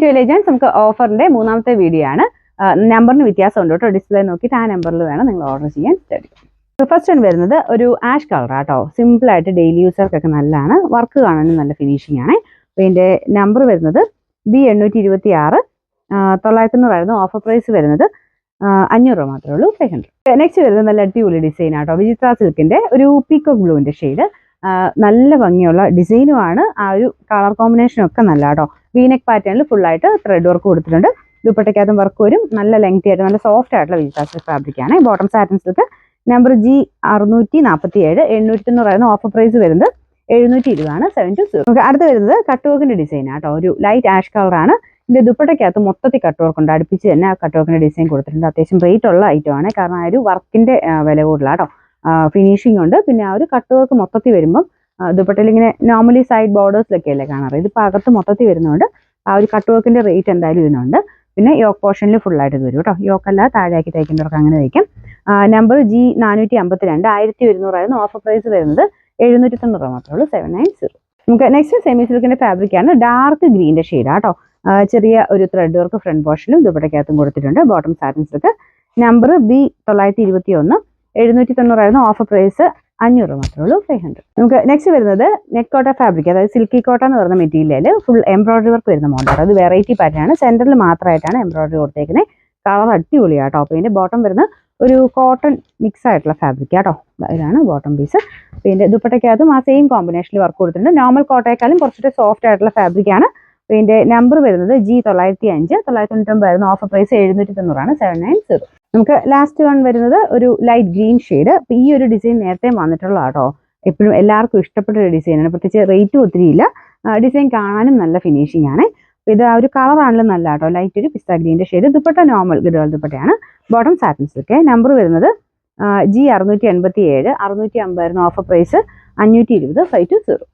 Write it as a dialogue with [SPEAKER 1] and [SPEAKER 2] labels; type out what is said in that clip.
[SPEAKER 1] Legends നമുക്ക് ഓഫറിന്റെ മൂന്നാമത്തെ video ആണ്. നമ്പറിന് വ്യത്യാസമുണ്ട് കേട്ടോ. ഡിസ്പ്ലേ നോക്കിയിട്ട് ആ നമ്പറിൽ വേണം നിങ്ങൾ ഓർഡർ ചെയ്യാൻ. ഫസ്റ്റ് വൺ വരുന്നത് ഒരു ആഷ് കളർ ആട്ടോ. സിമ്പിൾ ആയിട്ട് ഡെയിലി യൂസർക്കൊക്കെ നല്ലതാണ്. വർക്ക് കാണാനും നല്ല ഫിനിഷിംഗ് ആണ്. അപ്പോൾ ഇതിന്റെ നമ്പർ വരുന്നത് B826 900 ഓഫർ പ്രൈസ് വരുന്നത് 500 രൂപ മാത്രമേ ഉള്ളൂ. 500. നെക്സ്റ്റ് വരുന്നത് നല്ല അടിപൊളി ഡിസൈൻ ആട്ടോ. വിചിത്ര സിൽക്കിന്റെ ഒരു പീക്കോക്ക് ബ്ലൂവിന്റെ ഷെയ്ഡ്. നല്ല ഭംഗിയുള്ള ഡിസൈനുമാണ്. ആ ഒരു കളർ കോമ്പിനേഷനും ഒക്കെ നല്ല കേട്ടോ. വീനെക്ക് പാറ്റേണിൽ ഫുള്ളായിട്ട് ത്രെഡ് വർക്ക് കൊടുത്തിട്ടുണ്ട്. ദുപ്പട്ടയ്ക്കകത്തും വർക്ക് വരും. നല്ല ലെങ്തി ആയിട്ട് നല്ല സോഫ്റ്റ് ആയിട്ടുള്ള വിചിത്ര സിൽക്ക് ഫാബ്രിക് ആണ്. Bottom satin silk number G647 890 offer price വരുന്നത് 720 ആണ്. 720. നമുക്ക് അടുത്ത് വരുന്നത് കട്ട് വർക്കിന്റെ ഡിസൈൻ ആട്ടോ. ഒരു ലൈറ്റ് ആഷ് കളറാണ്. ഇതിന്റെ ദുപ്പട്ടയ്ക്കകത്ത് മൊത്തത്തിൽ കട്ട് വർക്ക് ഉണ്ട്. അടുപ്പിച്ച് തന്നെ ആ കട്ട് വർക്കിന്റെ ഡിസൈൻ കൊടുത്തിട്ടുണ്ട്. അത്യാവശ്യം റേറ്റ് ഉള്ള ഐറ്റം ആണ്. കാരണം ആ ഒരു വർക്കിന്റെ വില കൂടുതലാട്ടോ. ഫിനിഷിംഗ് ഉണ്ട്. പിന്നെ ആ ഒരു കട്ട് വർക്ക് മൊത്തത്തിൽ വരുമ്പം ദുപ്പട്ടയിൽ ഇങ്ങനെ നോർമലി സൈഡ് ബോർഡേഴ്സിലൊക്കെ അല്ലേ കാണാറ്. ഇതിപ്പോൾ അകത്ത് മൊത്തത്തിൽ വരുന്നുണ്ട്. ആ ഒരു കട്ട് വർക്കിന്റെ റേറ്റ് എന്തായാലും ഇതിനുണ്ട്. പിന്നെ യോക്ക് പോർഷനിൽ ഫുള്ളായിട്ട് ഇത് വരും കേട്ടോ. യോക്കല്ല താഴെയാക്കി തയ്ക്കുന്നവർക്ക് അങ്ങനെ തയ്ക്കാം. നമ്പർ G452 1100 ഓഫർ പ്രൈസ് വരുന്നത് 790 രൂപ മാത്രമേ ഉള്ളൂ. 790. നമുക്ക് നെക്സ്റ്റ് സെമി സിൽക്കിന്റെ ഫാബ്രിക് ആണ്. ഡാർക്ക് ഗ്രീന്റെ ഷെയ്ഡ് ആട്ടോ. ചെറിയ ഒരു ത്രെഡ് വർക്ക് ഫ്രണ്ട് പോർഷനിലും ദുപ്പട്ടയ്ക്കകത്തും കൊടുത്തിട്ടുണ്ട്. Bottom satin silk number B921 790 offer price 500 രൂപ മാത്രമേ ഉള്ളൂ. 500. നമുക്ക് നെക്സ്റ്റ് വരുന്നത് നെറ്റ് കോട്ട ഫാബ്രിക്, അതായത് സിൽക്കി കോട്ട എന്ന് പറയുന്ന മെറ്റീരിയൽ ഫുൾ എംബ്രോയിഡറി വർക്ക് വരുന്ന മോഡലാണ്. അത് വെറൈറ്റി പാറ്റേൺ ആണ്. സെന്ററിൽ മാത്രമായിട്ടാണ് എംബ്രോയിഡറി കൊടുത്തേക്കുന്നത്. കളർ അടിപൊളിയാട്ടോ. അപ്പോൾ ഇതിന്റെ ബോട്ടം വരുന്ന ഒരു കോട്ടൺ മിക്സ് ആയിട്ടുള്ള ഫാബ്രിക് ആട്ടോ. ഇതാണ് ബോട്ടം പീസ്. പിന്നെ ദുപ്പട്ടയ്ക്കകത്തും ആ സെയിം കോമ്പിനേഷനിൽ വർക്ക് കൊടുത്തിട്ടുണ്ട്. നോർമൽ കോട്ടയെക്കാളും കുറച്ചിട്ട് സോഫ്റ്റ് ആയിട്ടുള്ള ഫാബ്രിക് ആണ്. ഇതിന്റെ നമ്പർ വരുന്നത് G905 999 ഓഫർ പ്രൈസ് 790 ആണ്. 790. നമുക്ക് ലാസ്റ്റ് വൺ വരുന്നത് ഒരു ലൈറ്റ് ഗ്രീൻ ഷെയ്ഡ്. ഈ ഒരു ഡിസൈൻ നേരത്തെ വന്നിട്ടുള്ള കേട്ടോ. എപ്പോഴും എല്ലാവർക്കും ഇഷ്ടപ്പെട്ട ഒരു ഡിസൈനാണ്. പ്രത്യേകിച്ച് റേറ്റും ഒത്തിരി ഇല്ല. ഡിസൈൻ കാണാനും നല്ല ഫിനിഷിംഗ് ആണ്. ഇത് ആ ഒരു കളറാണല്ലോ നല്ല കേട്ടോ. ലൈറ്റ് ഒരു പിസ്ത ഗ്രീൻ്റെ ഷെയ്ഡ്. ദുപ്പട്ട നോർമൽ ഗഡുവൽ ദുപ്പട്ടയാണ്. Bottom satin silk. നമ്പർ വരുന്നത് G687 650 ഓഫർ പ്രൈസ് 520. 520.